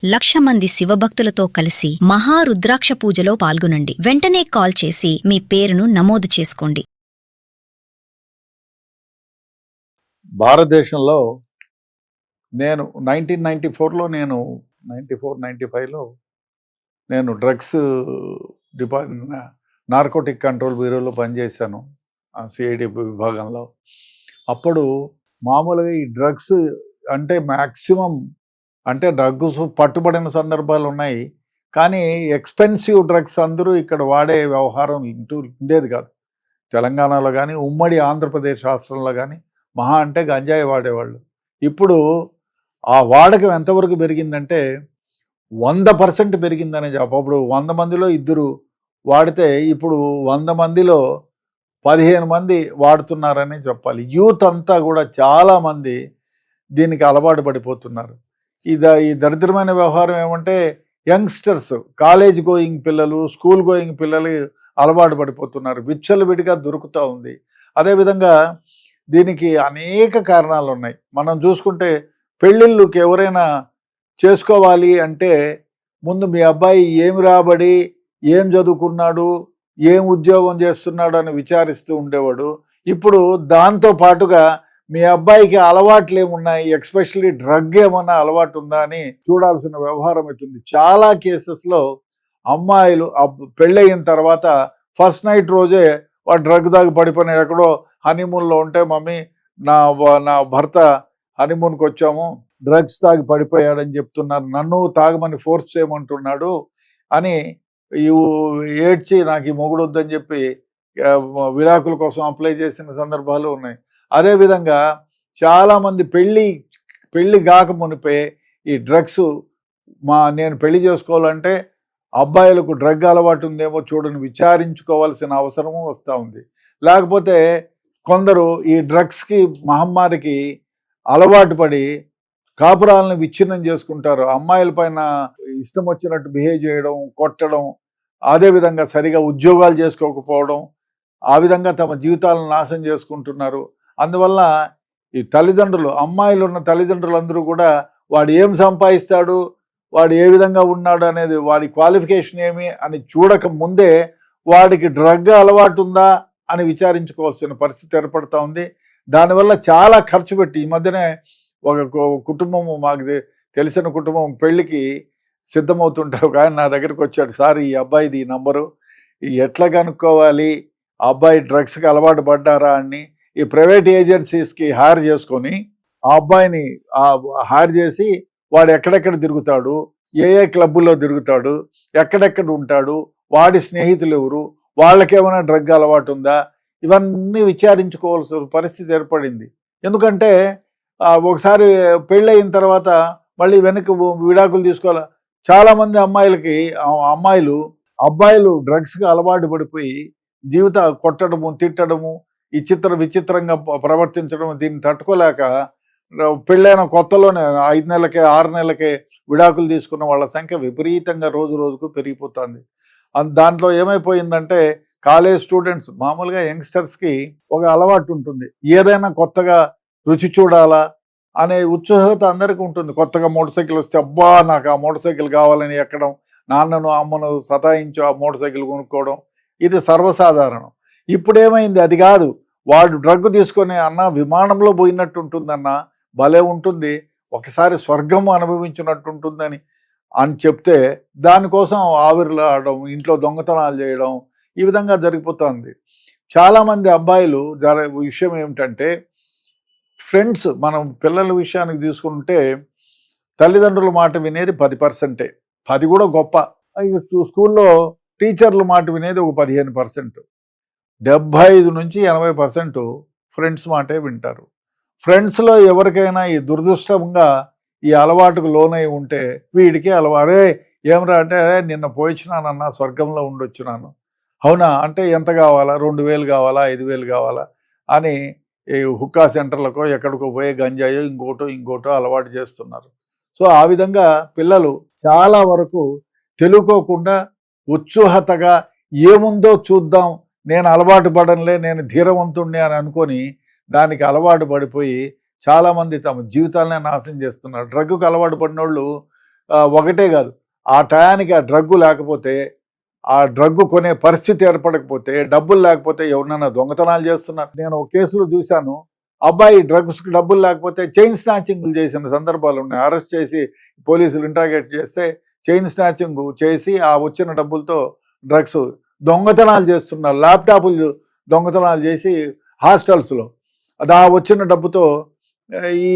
1,00,000 మంది శివభక్తులతో కలిసి మహారుద్రాక్ష పూజలో పాల్గొనండి. వెంటనే కాల్ చేసి మీ పేరును నమోదు చేసుకోండి. భారతదేశంలో నేను 1994లో 95లో నేను డ్రగ్స్ నార్కోటిక్ కంట్రోల్ బ్యూరోలో పనిచేశాను, సిఐడి విభాగంలో. అప్పుడు మామూలుగా ఈ డ్రగ్స్ అంటే మ్యాక్సిమం అంటే డ్రగ్స్ పట్టుబడిన సందర్భాలు ఉన్నాయి, కానీ ఎక్స్పెన్సివ్ డ్రగ్స్ అందరూ ఇక్కడ వాడే వ్యవహారం ఉండేది కాదు. తెలంగాణలో కానీ ఉమ్మడి ఆంధ్రప్రదేశ్ రాష్ట్రంలో కానీ మహా అంటే గంజాయి వాడేవాళ్ళు. ఇప్పుడు ఆ వాడకం ఎంతవరకు పెరిగిందంటే 100% పెరిగిందనే చెప్ప. అప్పుడు 100 మందిలో 2 వాడితే ఇప్పుడు 100 మందిలో 15 మంది వాడుతున్నారని చెప్పాలి. యూత్ అంతా కూడా చాలామంది దీనికి అలవాటు పడిపోతున్నారు. ఈ దరిద్రమైన వ్యవహారం ఏమంటే యంగ్స్టర్స్, కాలేజ్ గోయింగ్ పిల్లలు, స్కూల్ గోయింగ్ పిల్లలు అలవాటు పడిపోతున్నారు, విచ్చలవిడిగా దొరుకుతూ ఉంది. అదేవిధంగా దీనికి అనేక కారణాలు ఉన్నాయి. మనం చూసుకుంటే పెళ్ళిళ్ళకి ఎవరైనా చేసుకోవాలి అంటే ముందు మీ అబ్బాయి ఏమి రాబడి, ఏం చదువుకున్నాడు, ఏం ఉద్యోగం చేస్తున్నాడు అని విచారిస్తూ ఉండేవాడు. ఇప్పుడు దాంతో పాటుగా మీ అబ్బాయికి అలవాట్లు ఏమున్నాయి, ఎక్స్పెషల్లీ డ్రగ్ ఏమన్నా అలవాటు ఉందా అని చూడాల్సిన వ్యవహారం అవుతుంది. చాలా కేసెస్లో అమ్మాయిలు పెళ్ళయిన తర్వాత ఫస్ట్ నైట్ రోజే వాడు డ్రగ్ దాగి పడిపోయినాడు. ఎక్కడో హనీమూన్లో ఉంటే, మమ్మీ నా భర్త హనీమూన్కి వచ్చాము, డ్రగ్స్ తాగి పడిపోయాడని చెప్తున్నారు, నన్ను తాగమని ఫోర్స్ చేయమంటున్నాడు అని ఏడ్చి నాకు ఈ మొగుడు వద్దని చెప్పి విడాకుల కోసం అప్లై చేసిన సందర్భాలు ఉన్నాయి. అదేవిధంగా చాలామంది పెళ్ళి కాక మునిపే ఈ డ్రగ్స్ నేను పెళ్లి చేసుకోవాలంటే అబ్బాయిలకు డ్రగ్ అలవాటు ఉందేమో చూడని విచారించుకోవాల్సిన అవసరము వస్తూ ఉంది. లేకపోతే కొందరు ఈ డ్రగ్స్కి మహమ్మారికి అలవాటు పడి కాపురాలను విచ్ఛిన్నం చేసుకుంటారు. అమ్మాయిల పైన ఇష్టం వచ్చినట్టు బిహేవ్ చేయడం, కొట్టడం, అదేవిధంగా సరిగా ఉద్యోగాలు చేసుకోకపోవడం, ఆ విధంగా తమ జీవితాలను నాశనం చేసుకుంటున్నారు. అందువల్ల ఈ తల్లిదండ్రులు, అమ్మాయిలు ఉన్న తల్లిదండ్రులందరూ కూడా వాడు ఏం సంపాదిస్తాడు, వాడు ఏ విధంగా ఉన్నాడు అనేది, వాడి క్వాలిఫికేషన్ ఏమి అని చూడక ముందే వాడికి డ్రగ్ అలవాటు ఉందా అని విచారించుకోవాల్సిన పరిస్థితి ఏర్పడుతూ ఉంది. దానివల్ల చాలా ఖర్చు పెట్టి, ఈ మధ్యనే ఒక కుటుంబము, మాకు తెలిసిన కుటుంబం పెళ్ళికి సిద్ధమవుతుంటే ఒక ఆయన నా దగ్గరికి వచ్చాడు, సార్ ఈ అబ్బాయిది నంబరు ఎట్లా కనుక్కోవాలి, ఆ అబ్బాయి డ్రగ్స్కి అలవాటు పడ్డారా అని ఈ ప్రైవేట్ ఏజెన్సీస్కి హైర్ చేసుకొని ఆ అబ్బాయిని హైర్ చేసి వాడు ఎక్కడెక్కడ తిరుగుతాడు, ఏ క్లబ్బుల్లో తిరుగుతాడు, ఎక్కడెక్కడ ఉంటాడు, వాడి స్నేహితులు ఎవరు, వాళ్ళకేమైనా డ్రగ్ అలవాటు ఉందా, ఇవన్నీ విచారించుకోవాల్సిన పరిస్థితి ఏర్పడింది. ఎందుకంటే ఒకసారి పెళ్ళయిన తర్వాత మళ్ళీ వెనక్కి విడాకులు తీసుకోవాలి. చాలామంది అబ్బాయిలు డ్రగ్స్కి అలవాటు పడిపోయి కొట్టడము, తిట్టడము, విచిత్రంగా ప్రవర్తించడం, దీన్ని తట్టుకోలేక పెళ్ళైన కొత్తలోనే 5 నెలలకే 6 నెలలకే విడాకులు తీసుకున్న వాళ్ళ సంఖ్య విపరీతంగా రోజు రోజుకు పెరిగిపోతుంది. దాంట్లో ఏమైపోయిందంటే కాలేజ్ స్టూడెంట్స్, మామూలుగా యంగ్స్టర్స్కి ఒక అలవాటు ఉంటుంది, ఏదైనా కొత్తగా రుచి చూడాలా అనే ఉత్సుకత అందరికీ ఉంటుంది. కొత్తగా మోటార్ సైకిల్ వస్తే అబ్బా నాకు ఆ మోటార్ సైకిల్ కావాలని ఎక్కడం, నాన్నను అమ్మను సతాయించు ఆ మోటార్ సైకిల్ కొనుక్కోవడం, ఇది సర్వసాధారణం. ఇప్పుడు ఏమైంది, అది కాదు, వాడు డ్రగ్ తీసుకొని అన్న విమానంలో పోయినట్టు ఉంటుందన్న, భలే ఉంటుంది, ఒకసారి స్వర్గం అనుభవించినట్టు ఉంటుందని చెప్తే దానికోసం ఆవిర్లు ఆడడం, ఇంట్లో దొంగతనాలు చేయడం, ఈ విధంగా జరిగిపోతుంది. చాలామంది అబ్బాయిలు విషయం ఏమిటంటే ఫ్రెండ్స్, మనం పిల్లల విషయానికి తీసుకుంటే తల్లిదండ్రుల మాట వినేది 10%, 10 కూడా గొప్ప. స్కూల్లో టీచర్ల మాట వినేది ఒక 15%, 75 నుంచి 80% ఫ్రెండ్స్ మాటే వింటారు. ఫ్రెండ్స్లో ఎవరికైనా ఈ దురదృష్టంగా ఈ అలవాటుకు లోనై ఉంటే వీడికి అరే ఏమరా అంటే, నిన్న పోయిచ్చినానన్నా స్వర్గంలో ఉండొచ్చున్నాను, అవునా అంటే ఎంత కావాలా, 2000 కావాలా, 5000 కావాలా అని ఈ హుక్కా సెంటర్లకో ఎక్కడికో పోయే గంజాయో ఇంకోటో అలవాటు చేస్తున్నారు. సో ఆ విధంగా పిల్లలు చాలా వరకు తెలుసుకోకుండా ఉత్సుహతగా ఏముందో చూద్దాం, నేను అలవాటు పడనులే, నేను ధీరవంతుణ్ణి అని అనుకొని దానికి అలవాటు పడిపోయి చాలామంది తమ జీవితాలనే నాశనం చేస్తున్నారు. డ్రగ్కు అలవాటు పడిన వాళ్ళు ఒకటే కాదు, ఆ టయానికి ఆ డ్రగ్గు లేకపోతే, ఆ డ్రగ్గు కొనే పరిస్థితి ఏర్పడకపోతే, డబ్బులు లేకపోతే ఎవరినైనా దొంగతనాలు చేస్తున్నారు. నేను ఒక కేసులో చూశాను, అబ్బాయి డ్రగ్స్కి డబ్బులు లేకపోతే చైన్ స్నాచింగ్లు చేసిన సందర్భాలు ఉన్నాయి. అరెస్ట్ చేసి పోలీసులు ఇంట్రాగేట్ చేస్తే చైన్ స్నాచింగ్ చేసి ఆ వచ్చిన డబ్బులతో డ్రగ్స్ దొంగతనాలు చేస్తున్నారు. ల్యాప్టాప్లు దొంగతనాలు చేసి హాస్టల్స్లో ఆ వచ్చిన డబ్బుతో ఈ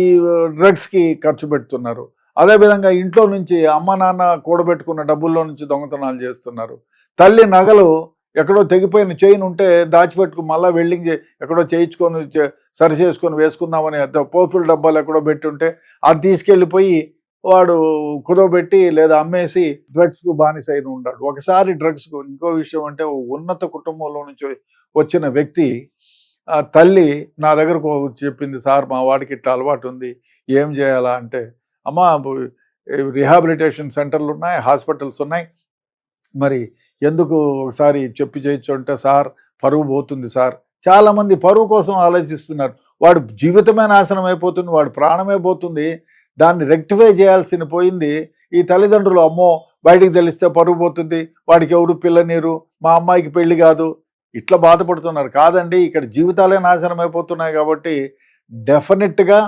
డ్రగ్స్కి ఖర్చు పెడుతున్నారు. అదేవిధంగా ఇంట్లో నుంచి అమ్మ నాన్న కూడబెట్టుకున్న డబ్బుల్లో నుంచి దొంగతనాలు చేస్తున్నారు. తల్లి నగలు ఎక్కడో తెగిపోయిన చైన్ ఉంటే దాచిపెట్టుకుని మళ్ళీ వెల్డింగ్ ఎక్కడో చేయించుకొని సరి చేసుకొని వేసుకుందామని పోపుల డబ్బాలు ఎక్కడో పెట్టి ఉంటే అది తీసుకెళ్ళిపోయి వాడు కుదవబెట్టి లేదా అమ్మేసి డ్రగ్స్కు బానిస అయిన ఉన్నాడు. ఒకసారి డ్రగ్స్కు ఇంకో విషయం అంటే ఉన్నత కుటుంబంలో నుంచి వచ్చిన వ్యక్తి తల్లి నా దగ్గరకు చెప్పింది, సార్ మా వాడికి ఇట్లా అలవాటు ఉంది, ఏం చేయాలా అంటే, అమ్మా రిహాబిలిటేషన్ సెంటర్లు ఉన్నాయి, హాస్పిటల్స్ ఉన్నాయి, మరి ఎందుకు ఒకసారి చెప్పి చేయొచ్చు అంటే, సార్ పరువు పోతుంది సార్. చాలామంది పరువు కోసం ఆలోచిస్తున్నారు. వాడు జీవితమే నాశనం అయిపోతుంది, వాడు ప్రాణమే పోతుంది. దాన్ని రెక్టిఫై చేయాల్సిన పోయింది ఈ తల్లిదండ్రులు. అమ్మో బయటికి తెలిస్తే పరువు పోతుంది, వాడికి ఎవరు పిల్లనీరు, మా అమ్మాయికి పెళ్లి కాదు, ఇట్లా బాధపడుతున్నారు. కాదండి, ఇక్కడ జీవితాలే నాశనం అయిపోతున్నాయి. కాబట్టి డెఫినెట్గా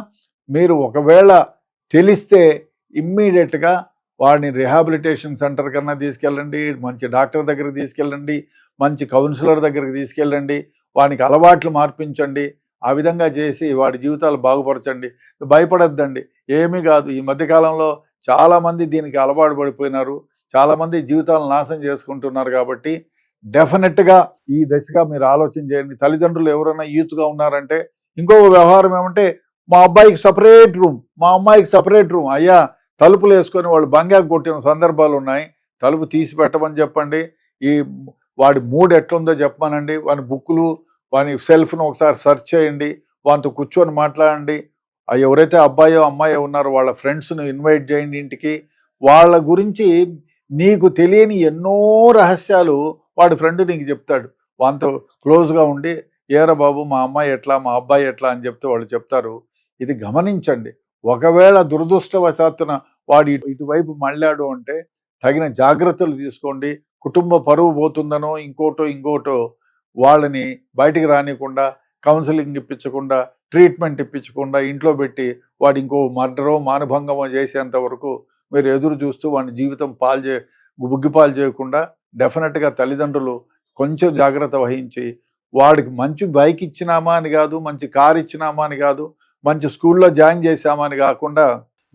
మీరు ఒకవేళ తెలిస్తే ఇమ్మీడియట్గా వాడిని రిహాబిలిటేషన్ సెంటర్ కన్నా తీసుకెళ్ళండి, మంచి డాక్టర్ దగ్గరికి తీసుకెళ్ళండి, మంచి కౌన్సిలర్ దగ్గరికి తీసుకెళ్ళండి, వానికి అలవాట్లు మార్పించండి. ఆ విధంగా చేసి వాడి జీవితాలు బాగుపరచండి. భయపడద్దండి, ఏమీ కాదు. ఈ మధ్యకాలంలో చాలామంది దీనికి అలవాటు పడిపోయినారు, చాలామంది జీవితాలను నాశనం చేసుకుంటున్నారు. కాబట్టి డెఫినెట్గా ఈ దశగా మీరు ఆలోచన చేయండి. తల్లిదండ్రులు ఎవరైనా యూత్గా ఉన్నారంటే ఇంకొక వ్యవహారం ఏమంటే, మా అబ్బాయికి సపరేట్ రూమ్, మా అమ్మాయికి సపరేట్ రూమ్. అయ్యా తలుపులు వేసుకొని వాళ్ళు బంగాకు కొట్టిన సందర్భాలు ఉన్నాయి. తలుపు తీసి పెట్టమని చెప్పండి. ఈ వాడి మూడ్ ఎట్లుందో చెప్పమనండి. వాని బుక్కులు, వాని సెల్ఫ్ను ఒకసారి సెర్చ్ చేయండి, వానితో కూర్చొని మాట్లాడండి. ఎవరైతే అబ్బాయో అమ్మాయో ఉన్నారో వాళ్ళ ఫ్రెండ్స్ను ఇన్వైట్ చేయండి ఇంటికి. వాళ్ళ గురించి నీకు తెలియని ఎన్నో రహస్యాలు వాడి ఫ్రెండ్ నీకు చెప్తాడు. వానితో క్లోజ్గా ఉండి, ఏరా బాబు మా అమ్మాయి ఎట్లా, మా అబ్బాయి ఎట్లా అని చెప్తే వాళ్ళు చెప్తారు. ఇది గమనించండి. ఒకవేళ దురదృష్టవశాత్తున వాడు ఇటువైపు మళ్ళాడు అంటే తగిన జాగ్రత్తలు తీసుకోండి. కుటుంబ పరువు పోతుందనో ఇంకోటో వాళ్ళని బయటికి రానికుండా, కౌన్సిలింగ్ ఇప్పించకుండా, ట్రీట్మెంట్ ఇప్పించకుండా ఇంట్లో పెట్టి వాడు ఇంకో మర్డరో మానభంగమో చేసేంత వరకు మీరు ఎదురు చూస్తూ వాడి జీవితం బుగ్గిపాలు చేయకుండా డెఫినెట్గా తల్లిదండ్రులు కొంచెం జాగ్రత్త వహించి, వాడికి మంచి బైక్ ఇచ్చినామా అని కాదు, మంచి కార్ ఇచ్చినామా అని కాదు, మంచి స్కూల్లో జాయిన్ చేసామా అని కాకుండా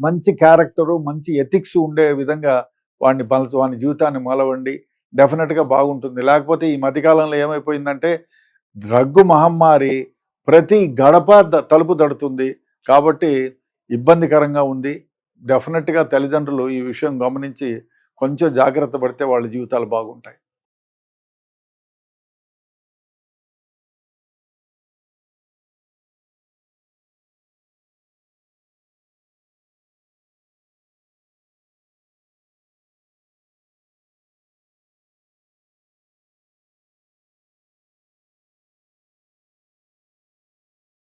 మంచి క్యారెక్టరు, మంచి ఎథిక్స్ ఉండే విధంగా వాడి జీవితాన్ని మలవండి. డెఫినెట్గా బాగుంటుంది. లేకపోతే ఈ మధ్యకాలంలో ఏమైపోయిందంటే డ్రగ్గు మహమ్మారి ప్రతి గడప తలుపు తడుతుంది. కాబట్టి ఇబ్బందికరంగా ఉంది. డెఫినెట్గా తల్లిదండ్రులు ఈ విషయం గమనించి కొంచెం జాగ్రత్త పడితే వాళ్ళ జీవితాలు బాగుంటాయి.